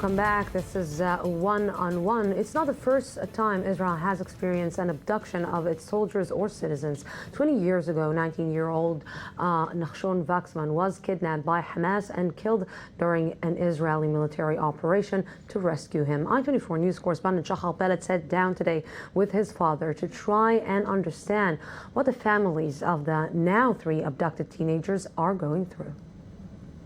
Welcome back. This is One on One. It's not the first time Israel has experienced an abduction of its soldiers or citizens. 20 years ago, 19-year-old Nachshon Wachsman was kidnapped by Hamas and killed during an Israeli military operation to rescue him. I-24 News correspondent Jaffa Port sat down today with his father to try and understand what the families of the now 3 abducted teenagers are going through.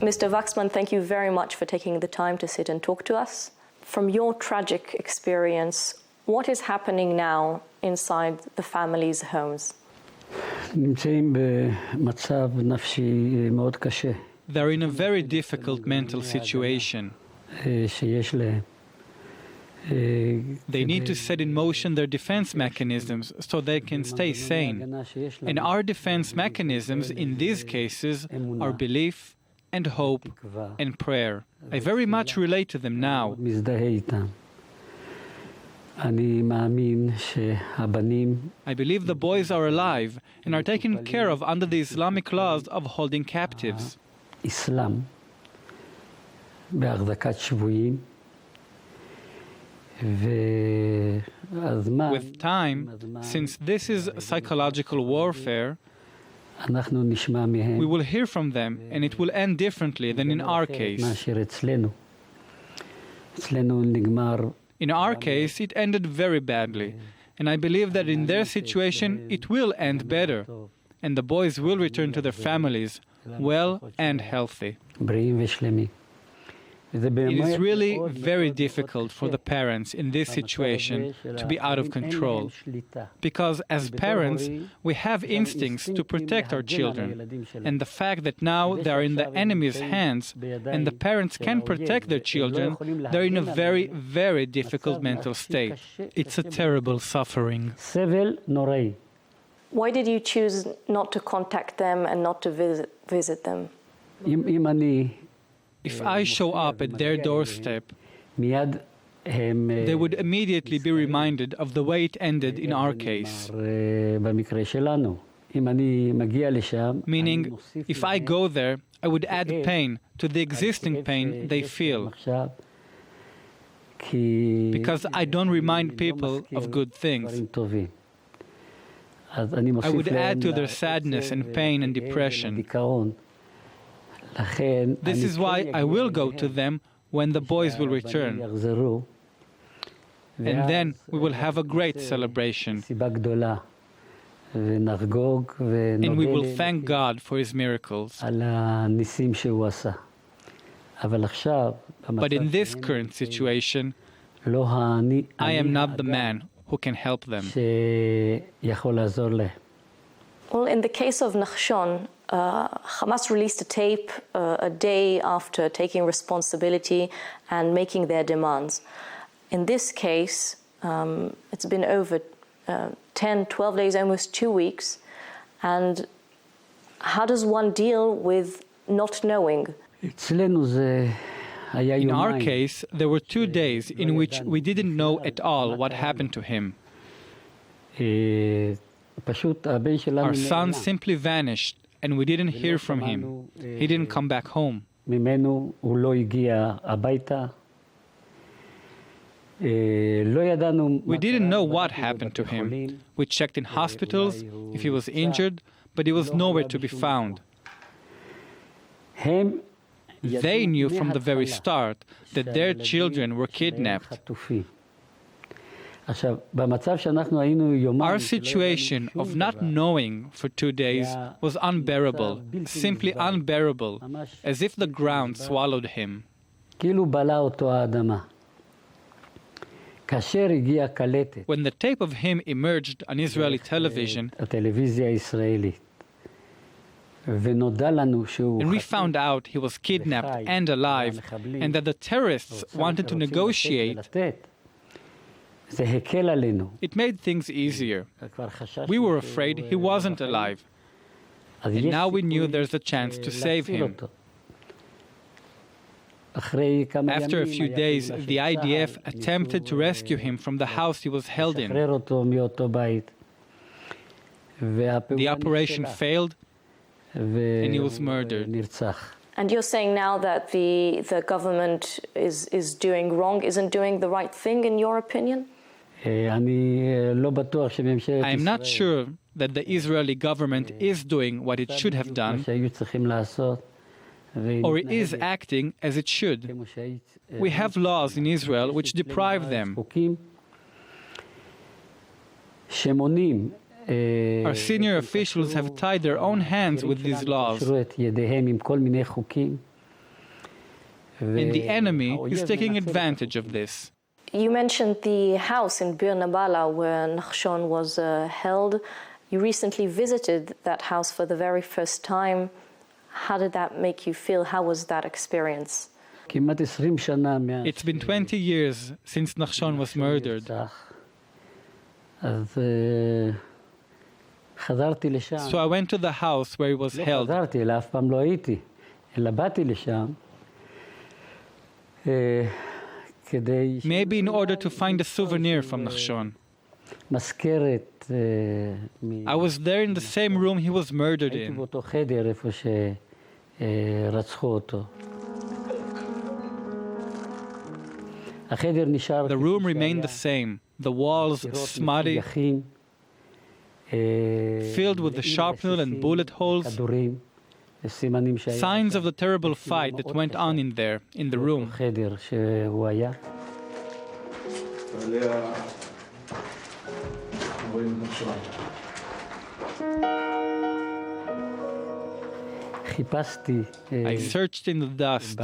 Mr. Wachsman, thank you very much for taking the time to sit and talk to us. From your tragic experience, what is happening now inside the families' homes? They're in a very difficult mental situation. They need to set in motion their defense mechanisms so they can stay sane. And our defense mechanisms in these cases are belief and hope and prayer. I very much relate to them now. I believe the boys are alive and are taken care of under the Islamic laws of holding captives. With time, since this is psychological warfare, we will hear from them, and it will end differently than in our case. In our case, it ended very badly, and I believe that in their situation, it will end better, and the boys will return to their families, well and healthy. It is really very difficult for the parents in this situation to be out of control, because as parents, we have instincts to protect our children, and the fact that now they are in the enemy's hands and the parents can protect their children, they're in a very, very difficult mental state. It's a terrible suffering. Why did you choose not to contact them and not to visit them? If I show up at their doorstep, they would immediately be reminded of the way it ended in our case. Meaning, if I go there, I would add pain to the existing pain they feel. Because I don't remind people of good things. I would add to their sadness and pain and depression. This is why I will go to them when the boys will return. And then we will have a great celebration. And we will thank God for His miracles. But in this current situation, I am not the man who can help them. Well, in the case of Nachshon, Hamas released a tape a day after taking responsibility and making their demands. In this case, it's been over 10, 12 days, almost 2 weeks. And how does one deal with not knowing? In our case, there were 2 days in which we didn't know at all what happened to him. Our son simply vanished, and we didn't hear from him. He didn't come back home. We didn't know what happened to him. We checked in hospitals if he was injured, but he was nowhere to be found. They knew from the very start that their children were kidnapped. Our situation of not knowing for 2 days was unbearable, simply unbearable, as if the ground swallowed him. When the tape of him emerged on Israeli television, and we found out he was kidnapped and alive, and that the terrorists wanted to negotiate, it made things easier. We were afraid he wasn't alive, and now we knew there's a chance to save him. After a few days, the IDF attempted to rescue him from the house he was held in. The operation failed, and he was murdered. And you're saying now that the government is doing wrong, isn't doing the right thing, in your opinion? I'm not sure that the Israeli government is doing what it should have done, or is acting as it should. We have laws in Israel which deprive them. Our senior officials have tied their own hands with these laws, and the enemy is taking advantage of this. You mentioned the house in Bir Nabala where Nachshon was held. You recently visited that house for the very first time. How did that make you feel? How was that experience? It's been 20 years since Nachshon was murdered. So I went to the house where he was held. Maybe in order to find a souvenir from Nachshon. I was there in the same room he was murdered in. The room remained the same, the walls smutty, filled with the shrapnel and bullet holes, signs of the terrible fight that went on in there, in the room. I searched in the dust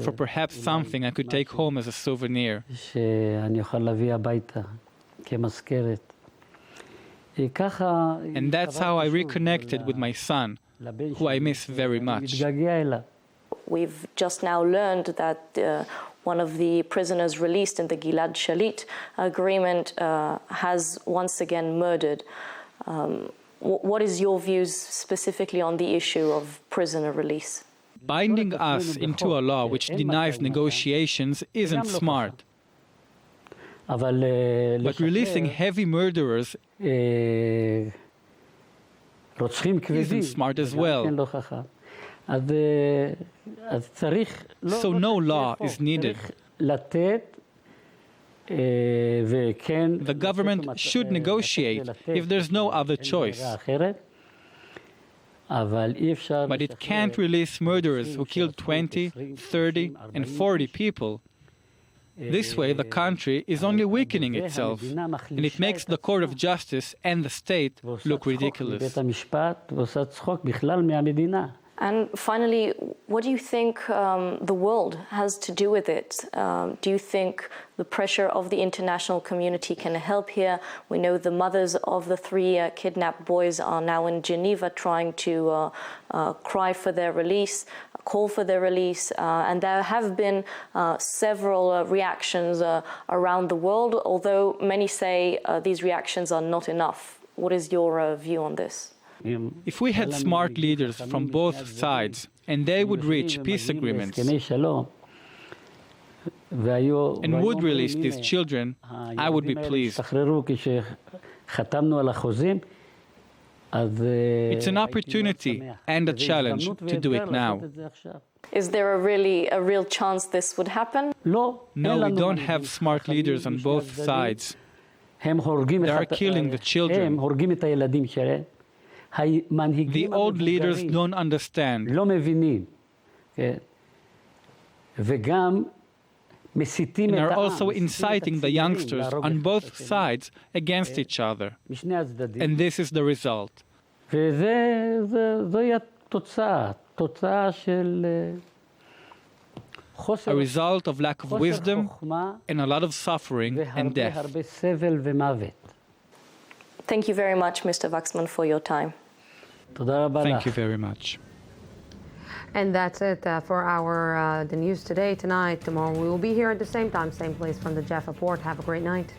for perhaps something I could take home as a souvenir. And that's how I reconnected with my son, who I miss very much. We've just now learned that one of the prisoners released in the Gilad Shalit agreement has once again murdered. What is your views specifically on the issue of prisoner release? Binding us into a law which denies negotiations isn't smart. But releasing heavy murderers isn't smart as well. So no law is needed. The government should negotiate if there's no other choice. But it can't release murderers who killed 20, 30, and 40 people. This way, the country is only weakening itself, and it makes the court of justice and the state look ridiculous. And finally, what do you think the world has to do with it? Do you think the pressure of the international community can help here? We know the mothers of the 3 kidnapped boys are now in Geneva trying to cry for their release, call for their release, and there have been several reactions around the world, although many say these reactions are not enough. What is your view on this? If we had smart leaders from both sides and they would reach peace agreements and would release these children, I would be pleased. It's an opportunity and a challenge to do it now. Is there a real chance this would happen? No, we don't have smart leaders on both sides. They are killing the children. The old leaders don't understand. And are also inciting the youngsters on both sides against each other. And this is the result. A result of lack of wisdom and a lot of suffering and death. Thank you very much, Mr. Wachsman, for your time. Thank you very much. And that's it for the news today, tonight. Tomorrow we will be here at the same time, same place from the Jaffa Port. Have a great night.